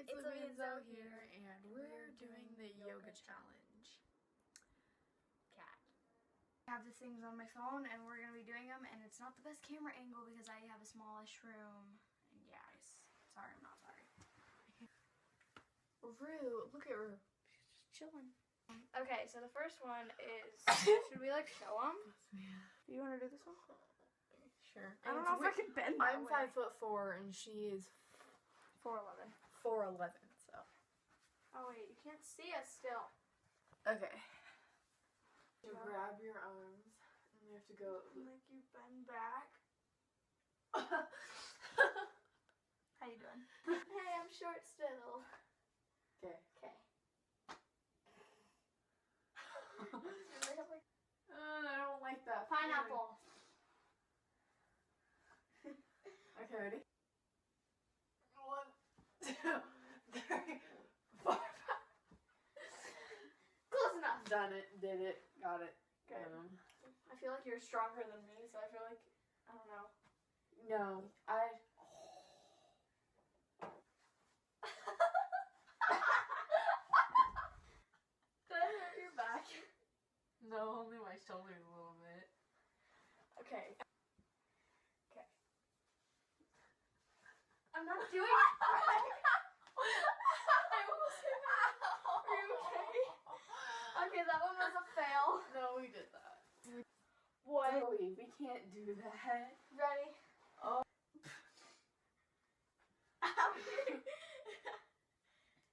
it's Libby and Zoe here, and we're doing the yoga challenge. Cat. I have the things on my phone, and we're gonna be doing them, and it's not the best camera angle because I have a smallish room. And yeah, sorry, I'm not sorry. Rue, look at Rue. She's just chilling. Okay, so the first one is, should we like show them? Do you want to do this one? Sure. I don't know if I can bend that I'm way. 5'4" and she is 4'11". 4'11", so. Oh wait, you can't see us still. Okay. You grab your arms and you have to go. Like you bend back. How you doing? Hey, I'm short still. Okay. Okay. I don't like that. Pineapple. Okay, ready? 1, 2, 3, 4, 5. Close enough. Done it. Did it. Got it. Good. I feel like you're stronger than me, so I feel like, I don't know. No, Did I hurt your back? No, only my shoulders a little bit. Okay. Okay. I'm not doing it. I almost hit me. Are you okay? Okay, that one was a fail. No, we did that. What? Zoe, we can't do that. Ready? Oh.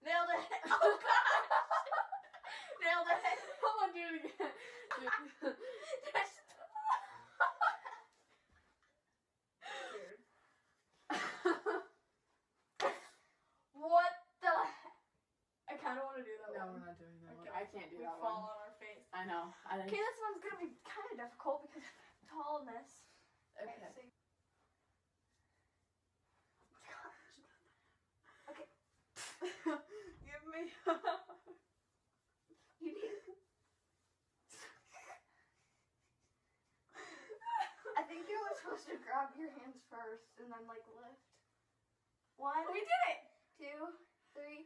Nailed it. Oh gosh. Nailed it. Come on, do it again. What the heck? I kind of want to do that No, one. we're not doing that one. Okay. I can't do We that fall one. on our face. I know. Okay, this one's going to be kind of difficult because of tallness. Okay. So okay. Give me. You need. I think you were supposed to grab your hands first and then like lift. 1. We did it. 2, 3,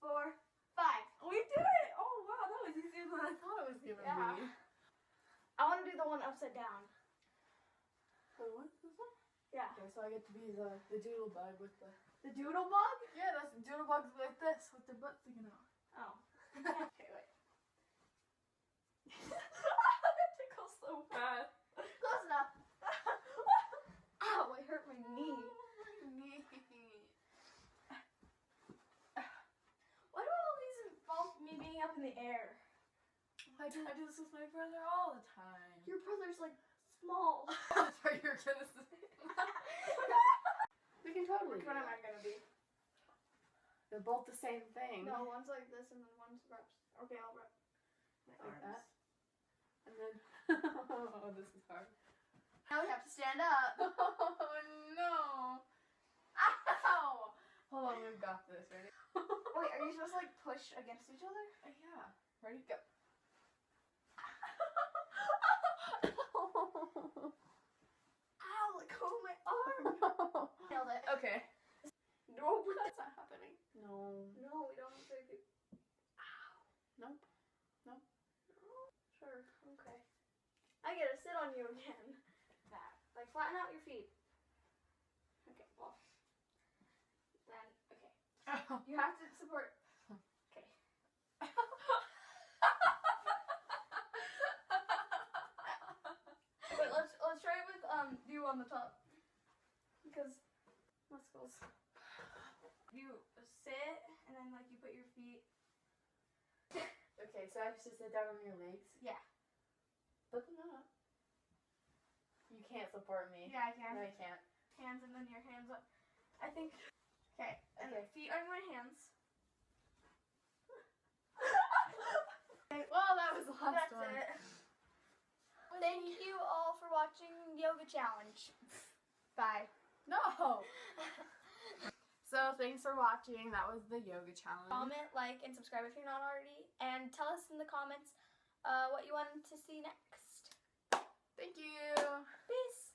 4, 5. We did it. Oh wow, that was easier than I thought it was gonna Yeah. be. I want to do the one upside down. Wait, what? This one? Yeah. Okay, so I get to be the doodle bug with the. The doodle bug? Yeah, that's doodle bugs like this with their butt sticking out. Oh. Okay, wait. That tickles so bad. Close enough. Ow, it hurt my knee. Why do all these involve me being up in the air? I do this with my brother all the time. Your brother's like small. That's what you're gonna say. We can totally. Which one am I gonna be? They're both the same thing. No, one's like this and then one's reps. Okay, I'll rep my Like arms. that. And then. Oh, this is hard. Now we have to stand up. Oh no! Ow! Hold on, we've got this. Ready? Wait, are you supposed to like push against each other? Yeah. Ready? Go. Ow, let go of my arm. Nailed it. Okay. No, that's not happening. No. No, we don't have to do. Ow. Nope. Nope. No. Sure. Okay. I get to sit on you again. That. Like flatten out your feet. Okay. Well. Then. Okay. Oh. You have to support. Okay. Wait. Let's try it with you on the top. Because muscles. You sit and then like you put your feet. Okay, so I have to sit down on your legs. Yeah. But no. You can't support me. Yeah, I can. No, you can't. Hands and then your hands up. I think. Okay. And Okay. feet on my hands. Well, that was the last That's one. it. Thank you all for watching Yoga Challenge. Bye. No! So, thanks for watching. That was the yoga challenge. Comment, like, and subscribe if you're not already. And tell us in the comments what you want to see next. Thank you. Peace.